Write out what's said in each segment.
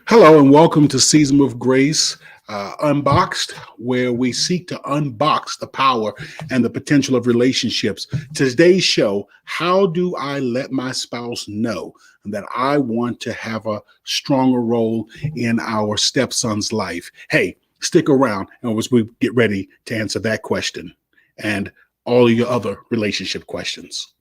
Hello and welcome to Season of Grace Unboxed, where we seek to unbox the power and the potential of relationships. Today's show, how do I let my spouse know that I want to have a stronger role in our stepson's life? Hey, stick around and as we get ready to answer that question and all of your other relationship questions.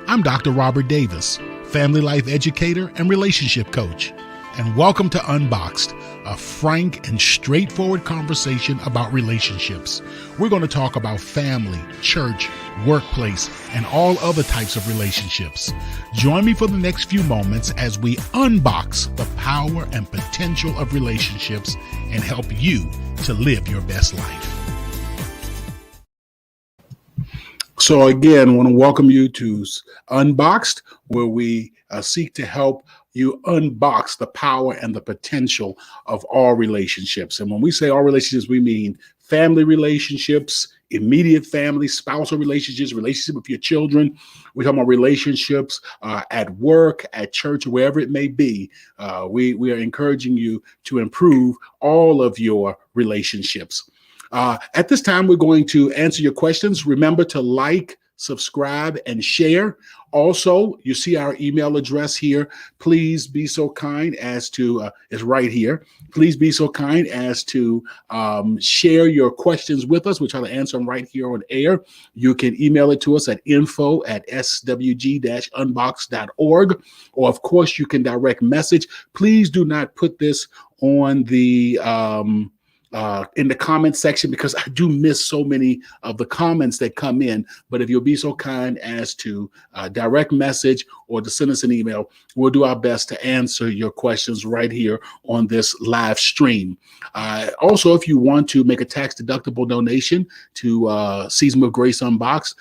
I'm Dr. Robert Davis, family life educator and relationship coach. And welcome to Unboxed, a frank and straightforward conversation about relationships. We're going to talk about family, church, workplace, and all other types of relationships. Join me for the next few moments as we unbox the power and potential of relationships and help you to live your best life. So again, I want to welcome you to Unboxed, where we seek to help you unbox the power and the potential of all relationships. And when we say all relationships, we mean family relationships, immediate family, spousal relationships, relationship with your children. We're talking about relationships at work, at church, wherever it may be. We are encouraging you to improve all of your relationships. At this time, we're going to answer your questions. Remember to like, subscribe, and share. Also, you see our email address here. Please be so kind as to, it's right here. Please be so kind as to share your questions with us. We'll try to answer them right here on air. You can email it to us at info@swg-unboxed.org. Or, of course, you can direct message. Please do not put this on the in the comment section, because I do miss so many of the comments that come in. But if you'll be so kind as to direct message or to send us an email, we'll do our best to answer your questions right here on this live stream. Also, if you want to make a tax-deductible donation to Season of Grace Unboxed,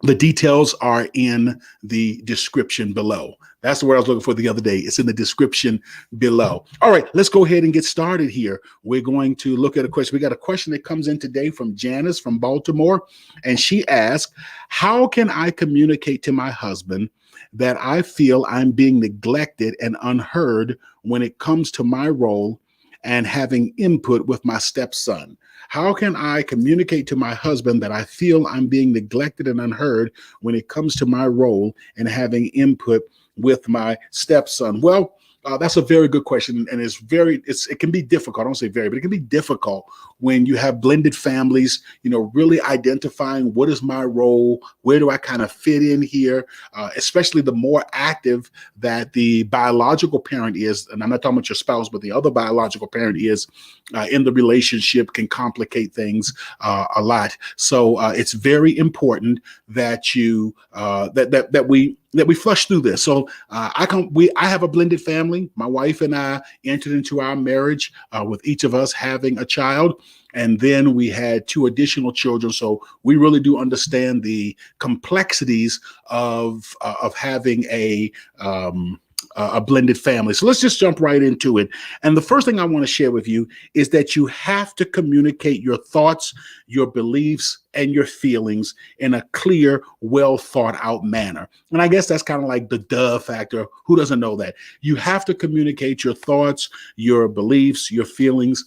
the details are in the description below. That's the word I was looking for the other day. It's in the description below. All right, let's go ahead and get started here. We're going to look at a question. We got a question that comes in today from Janice from Baltimore, and she asked, how can I communicate to my husband that I feel I'm being neglected and unheard when it comes to my role and having input with my stepson? How can I communicate to my husband that I feel I'm being neglected and unheard when it comes to my role and having input with my stepson? Well, that's a very good question, and it can be difficult. I don't say very, but it can be difficult when you have blended families, really identifying what is my role, where do I kind of fit in here, especially the more active that the biological parent is, and I'm not talking about your spouse, but the other biological parent is in the relationship, can complicate things a lot. So it's very important that you that we flush through this. So I have a blended family. My wife and I entered into our marriage with each of us having a child. And then we had two additional children. So we really do understand the complexities of having a blended family. So let's just jump right into it. And the first thing I want to share with you is that you have to communicate your thoughts, your beliefs, and your feelings in a clear, well thought out manner. And I guess that's kind of like the duh factor. Who doesn't know that? You have to communicate your thoughts, your beliefs, your feelings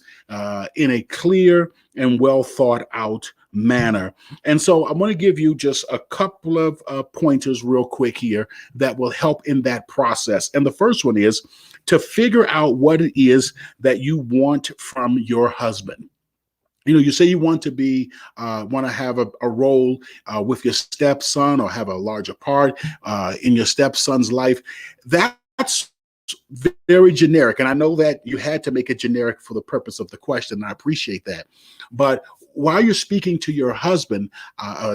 in a clear and well thought out manner. And so I'm going to give you just a couple of pointers real quick here that will help in that process. And the first one is to figure out what it is that you want from your husband. You say you want to have a role with your stepson or have a larger part in your stepson's life. That's very generic. And I know that you had to make it generic for the purpose of the question. I appreciate that. But while you're speaking to your husband,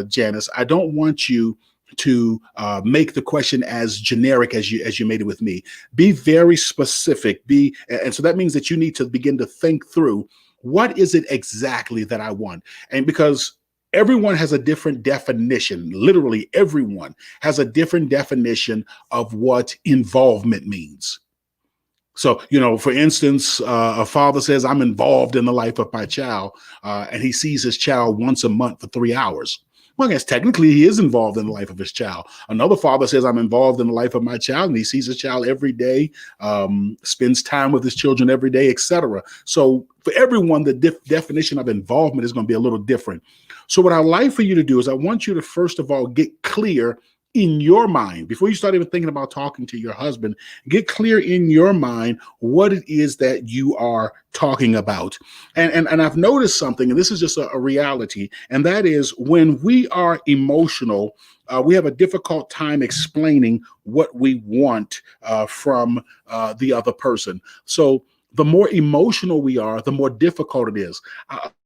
Janice, I don't want you to make the question as generic as you made it with me. Be very specific. And so that means that you need to begin to think through, what is it exactly that I want? And because everyone has a different definition, literally everyone has a different definition of what involvement means. So, for instance, a father says, I'm involved in the life of my child, and he sees his child once a month for 3 hours. Well, I guess technically he is involved in the life of his child. Another father says, I'm involved in the life of my child, and he sees his child every day, spends time with his children every day, etc. So for everyone, the definition of involvement is going to be a little different. So what I'd like for you to do is I want you to, first of all, get clear in your mind, before you start even thinking about talking to your husband, get clear in your mind what it is that you are talking about. And I've noticed something, and this is just a reality, and that is when we are emotional, we have a difficult time explaining what we want from the other person. So the more emotional we are, the more difficult it is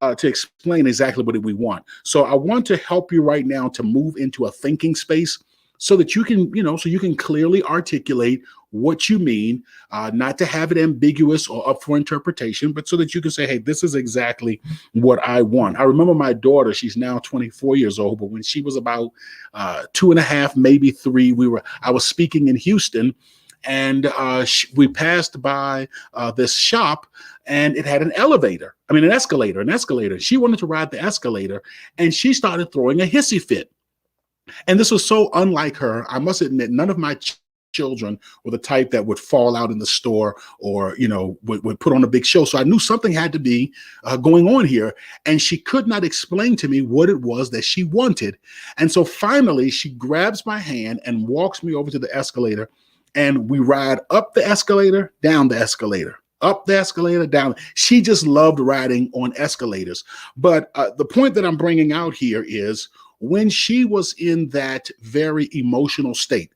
to explain exactly what we want. So I want to help you right now to move into a thinking space so that you can, so you can clearly articulate what you mean, not to have it ambiguous or up for interpretation, but so that you can say, hey, this is exactly what I want. I remember my daughter, she's now 24 years old, but when she was about 2.5, maybe 3, I was speaking in Houston, and we passed by this shop, and it had an escalator. She wanted to ride the escalator, and she started throwing a hissy fit. And this was so unlike her. I must admit, none of my children were the type that would fall out in the store or, would put on a big show. So I knew something had to be going on here. And she could not explain to me what it was that she wanted. And so finally, she grabs my hand and walks me over to the escalator. And we ride up the escalator, down the escalator, up the escalator, down. She just loved riding on escalators. But the point that I'm bringing out here is, when she was in that very emotional state,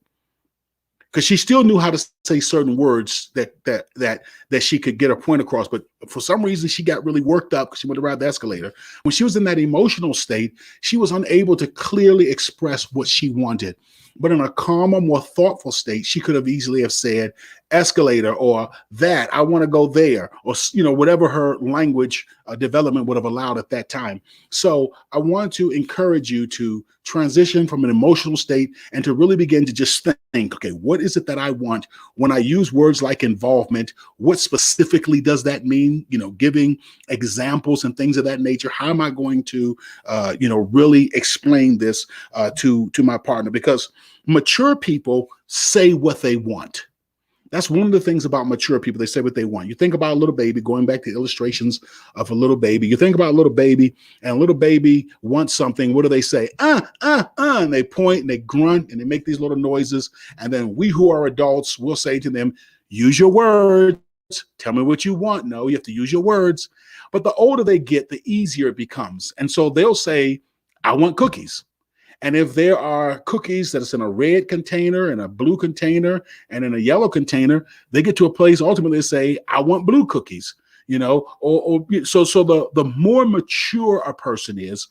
because she still knew how to say certain words that she could get her point across, but for some reason she got really worked up because she wanted to ride the escalator. When she was in that emotional state, she was unable to clearly express what she wanted. But in a calmer, more thoughtful state, she could have easily have said escalator, or that I want to go there, or whatever her language development would have allowed at that time. So I want to encourage you to transition from an emotional state and to really begin to just think, okay, what is it that I want? When I use words like involvement, what specifically does that mean? Giving examples and things of that nature. How am I going to, really explain this to my partner? Because mature people say what they want. That's one of the things about mature people. They say what they want. You think about a little baby, going back to illustrations of a little baby. You think about a little baby, and a little baby wants something. What do they say? And they point and they grunt and they make these little noises. And then we who are adults will say to them, use your words. Tell me what you want. No, you have to use your words. But the older they get, the easier it becomes. And so they'll say, I want cookies. And if there are cookies that is in a red container, in a blue container, and in a yellow container, they get to a place ultimately to say, I want blue cookies, so the more mature a person is,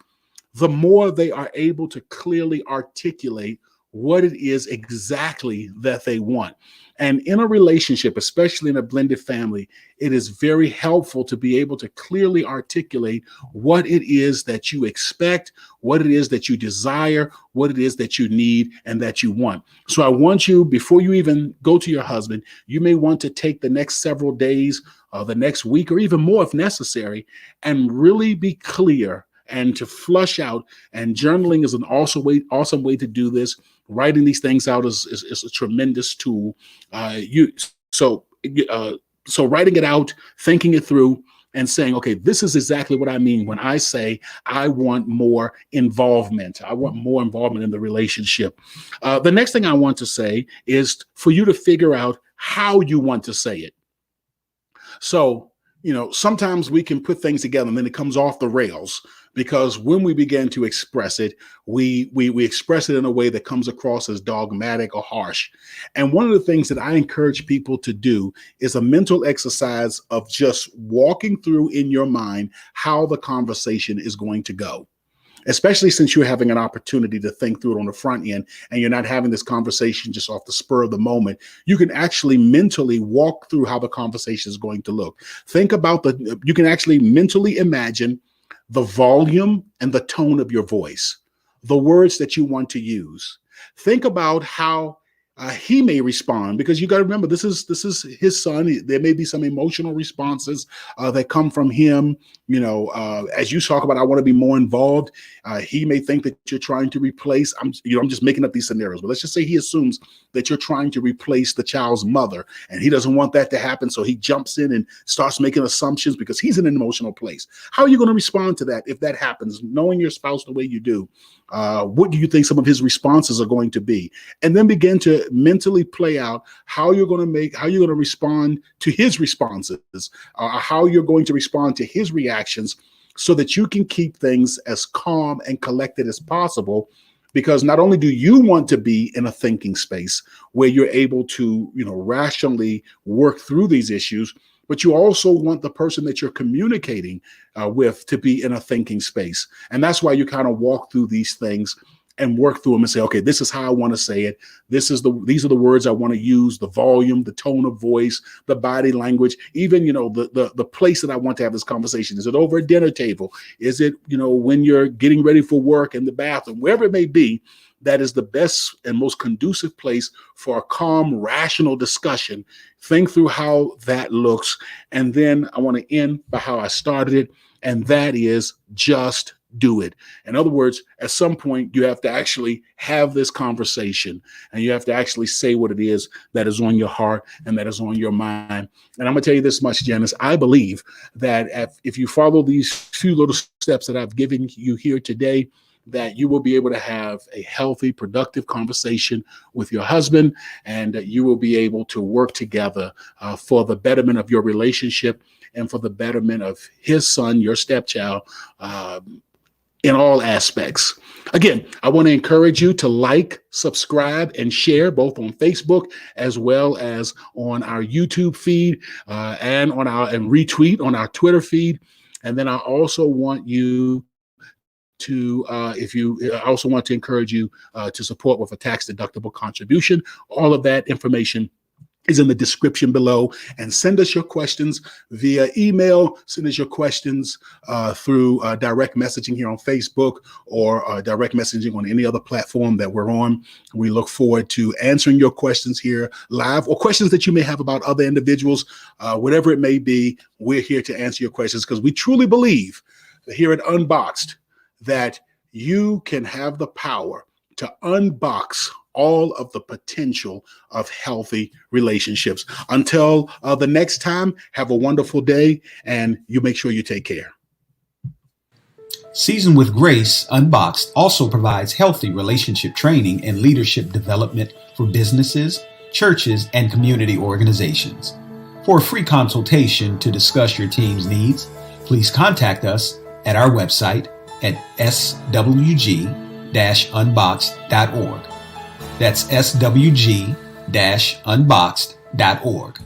the more they are able to clearly articulate what it is exactly that they want. And in a relationship, especially in a blended family, it is very helpful to be able to clearly articulate what it is that you expect, what it is that you desire, what it is that you need and that you want. So I want you, before you even go to your husband, you may want to take the next several days, the next week, or even more if necessary, and really be clear and to flush out. And journaling is an awesome way to do this. Writing these things out is a tremendous tool. So writing it out, thinking it through, and saying, okay, this is exactly what I mean when I say I want more involvement. I want more involvement in the relationship. The next thing I want to say is for you to figure out how you want to say it. So, sometimes we can put things together and then it comes off the rails, because when we begin to express it, we express it in a way that comes across as dogmatic or harsh. And one of the things that I encourage people to do is a mental exercise of just walking through in your mind how the conversation is going to go. Especially since you're having an opportunity to think through it on the front end and you're not having this conversation just off the spur of the moment, you can actually mentally walk through how the conversation is going to look. You can actually mentally imagine the volume and the tone of your voice, the words that you want to use. Think about how he may respond, because you got to remember, this is his son. There may be some emotional responses that come from him. As you talk about, I want to be more involved. He may think that you're trying to replace. I'm just making up these scenarios, but let's just say he assumes that you're trying to replace the child's mother, and he doesn't want that to happen. So he jumps in and starts making assumptions because he's in an emotional place. How are you going to respond to that if that happens? Knowing your spouse the way you do, what do you think some of his responses are going to be? And then begin to mentally play out how you're going to respond to his responses, how you're going to respond to his reactions, so that you can keep things as calm and collected as possible. Because not only do you want to be in a thinking space where you're able to, rationally work through these issues, but you also want the person that you're communicating with to be in a thinking space. And that's why you kind of walk through these things and work through them and say, okay, this is how I want to say it. These are the words I want to use, the volume, the tone of voice, the body language, even, the place that I want to have this conversation. Is it over a dinner table? Is it, when you're getting ready for work in the bathroom, wherever it may be? That is the best and most conducive place for a calm, rational discussion. Think through how that looks. And then I want to end by how I started it. And that is just do it. In other words, at some point, you have to actually have this conversation, and you have to actually say what it is that is on your heart and that is on your mind. And I'm going to tell you this much, Janice. I believe that if you follow these few little steps that I've given you here today, that you will be able to have a healthy, productive conversation with your husband, and that you will be able to work together for the betterment of your relationship and for the betterment of his son, your stepchild, in all aspects. Again, I want to encourage you to like, subscribe, and share both on Facebook as well as on our YouTube feed, and retweet on our Twitter feed. And then I also want you to, I also want to encourage you to support with a tax-deductible contribution. All of that information is in the description below, and send us your questions via email. Send us your questions through direct messaging here on Facebook, or direct messaging on any other platform that we're on. We look forward to answering your questions here live, or questions that you may have about other individuals, whatever it may be. We're here to answer your questions, because we truly believe that here at Unboxed that you can have the power to unbox all of the potential of healthy relationships. Until the next time, have a wonderful day, and you make sure you take care. Seasoned with Grace, Unboxed also provides healthy relationship training and leadership development for businesses, churches, and community organizations. For a free consultation to discuss your team's needs, please contact us at our website at swg-unboxed.org. That's swg-unboxed.org.